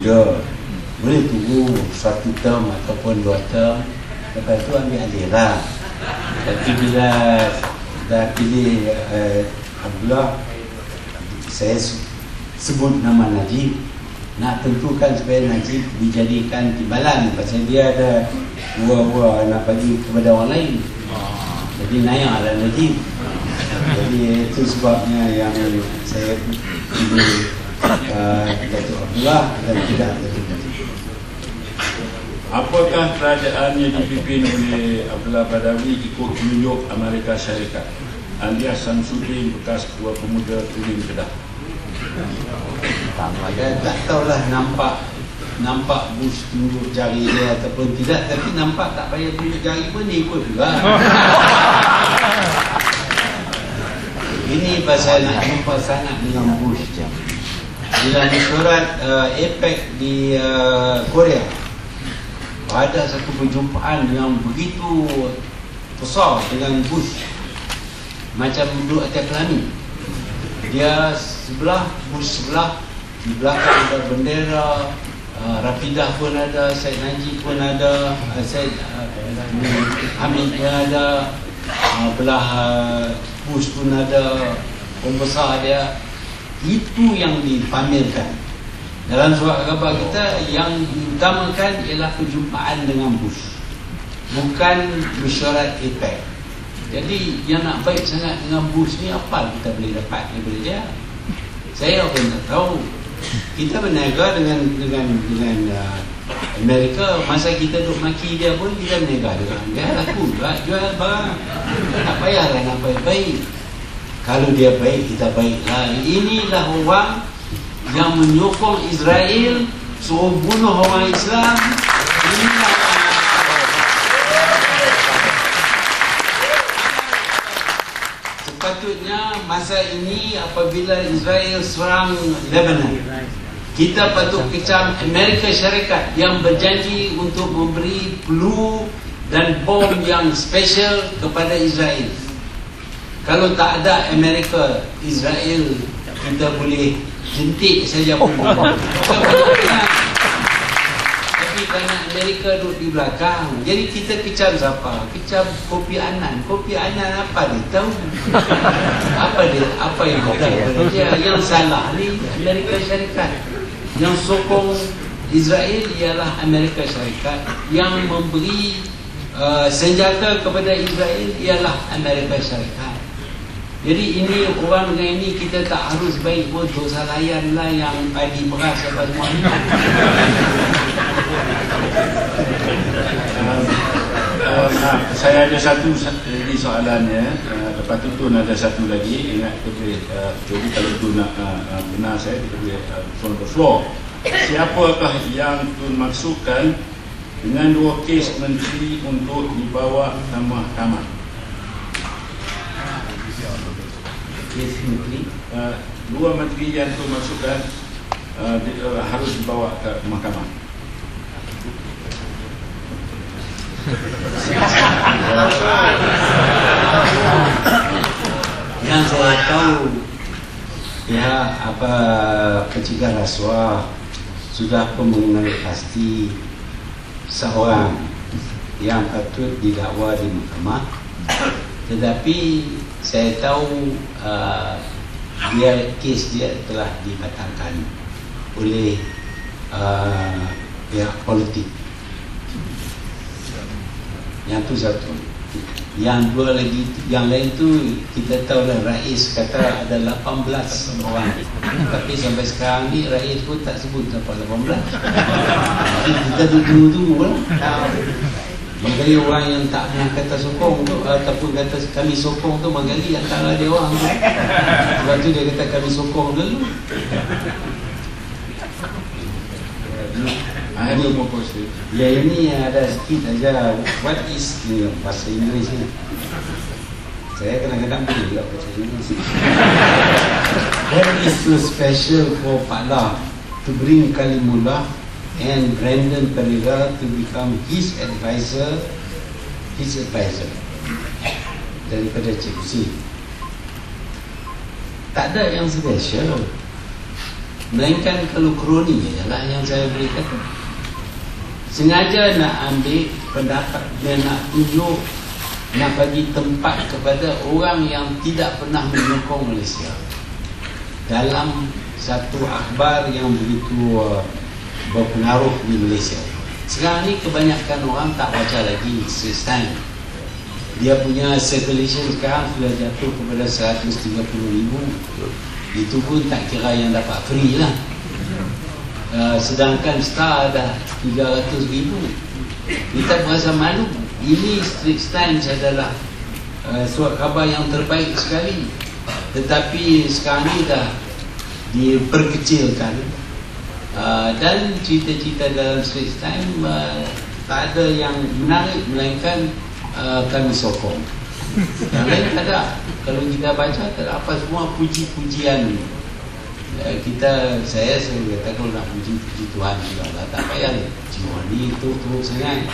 dia boleh tunggu 1 term ataupun 2 term, lepas tu ambil alih lah. Tapi bila dah pilih Abdullah, saya sebut nama Najib, nak tentukan supaya Najib dijadikan timbalan, pasal dia ada buah-buah nak bagi kepada orang lain. Jadi naiklah Najib. Jadi itu sebabnya yang saya pilih Datuk Abdullah dan tidak Datuk Najib. Apakah kerajaannya dipimpin oleh Abdullah Badawi ikut penunjuk Amerika Syarikat, alias Samsudin bekas Ketua Pemuda Turin Kedah? Saya tak tahulah nampak Bush tunjuk jari dia ataupun tidak, tapi nampak tak payah tunjuk jari pun dia ikut juga. Ini pasal nak jumpa sangat dengan Bush. Bila mesyuarat APEC di Korea, ada satu perjumpaan yang begitu besar dengan Bush, macam duduk atas kelani. Dia sebelah, Bush sebelah, di belakang ada bendera, Rafidah pun ada, Syed Najib pun ada, Syed Hamid pun ada, belah Bush pun ada, pembesar dia. Itu yang dipamerkan. Dalam surat khabar kita, yang diutamakan ialah perjumpaan dengan Bush, bukan mesyuarat APEC. Jadi yang nak baik sangat dengan Bush ni, apa kita boleh dapat daripada dia? Saya pun tak tahu. Kita berniaga dengan Amerika. Masa kita duk maki dia pun kita berniaga dengan dia. Laku jual barang. Tak payahlah nak baik-baik. Kalau dia baik, kita baiklah. Inilah orang yang menyokong Israel, suruh bunuh orang Islam. Inilah sepatutnya masa ini apabila Israel serang Lebanon, kita patut kecam Amerika Syarikat yang berjanji untuk memberi peluru dan bom yang special kepada Israel. Kalau tak ada Amerika, Israel kita boleh jentik saja pun. Tapi kerana Amerika duduk di belakang, jadi kita kecam siapa? Kecam Kofi Annan. Kofi Annan apa dia tahu? Apa yang tahu dia? Yang salah ni Amerika Syarikat. Yang sokong Israel ialah Amerika Syarikat. Yang memberi senjata kepada Israel ialah Amerika Syarikat. Jadi ini orang dengan ini kita tak harus baik pun, dosa layan lah yang padi beras apa semua. Saya ada satu lagi soalannya. Lepas tu Tun ada satu lagi. Ingat kita boleh jadi kalau Tun nak benar saya, kita boleh on the floor. Siapakah yang Tun maksudkan dengan 2 kes menteri untuk dibawa ke mahkamah? Kes menteri, 2 menteri yang Tun maksudkan harus dibawa ke mahkamah. yang saya tahu ya, apa pencegah rasuah sudah pun mengenal pasti seorang yang patut didakwa di mahkamah. Tetapi saya tahu kes dia telah dibatalkan oleh pihak politik. Yang tu satu. Yang dua lagi, yang lain tu kita tahu lah, Rais kata ada 18 orang. Tapi sampai sekarang ni Rais pun tak sebut apa 18. Kita tunggu lah. Menggali orang yang tak pernah kata sokong tu, ataupun kata kami sokong tu, menggali antara dia orang tu. Sebab tu dia kata kami sokong dulu. Ada apa posisi? Ya, ini ada sikit aja. What is ni bahasa Inggeris ni? Saya kadang-kadang boleh juga bahasa Inggeris. What is so special for Pak Lah to bring Kalimullah and Brandon Pereira to become his advisor daripada CUC? Tak ada yang special. Melainkan kalau kroni ialah yang saya boleh kata. Sengaja nak ambil pendapat, dia nak tunjuk, nak bagi tempat kepada orang yang tidak pernah menyokong Malaysia dalam satu akhbar yang begitu berpengaruh di Malaysia. Sekarang ni kebanyakan orang tak baca lagi Straits Times. Dia punya circulation sekarang sudah jatuh kepada 130,000. Itu pun tak kira yang dapat free lah. Sedangkan Star ada 300,000. Kita berasa malu. Ini Straits Times adalah surat khabar yang terbaik sekali, tetapi sekarang ni dah diperkecilkan. Dan cerita-cerita dalam Straits Times tak ada yang menarik, melainkan kami sokong. Yang lain tak ada. Kalau kita baca, tak ada apa, semua puji-pujian. Saya kata kalau nak puji Tuhan juga lah, tak payah cuma ni teruk sangat.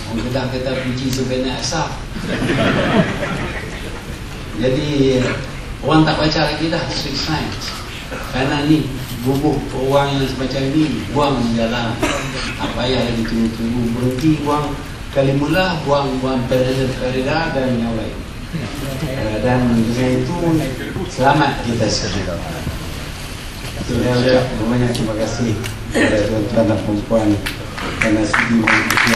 Orang kata puji sebenarnya asap. Jadi orang tak baca lagi dah Straits Times, kerana ni bubuk orang yang semacam ni buang dalam. Tak payah lagi tunggu-tunggu, berhenti buang kali mula, buang Pereira dan yang lain. Dan dengan itu selamat kita semua. Saya ucap banyak terima kasih kepada tuan-tuan dan puan-puan kerana sudi mengikuti.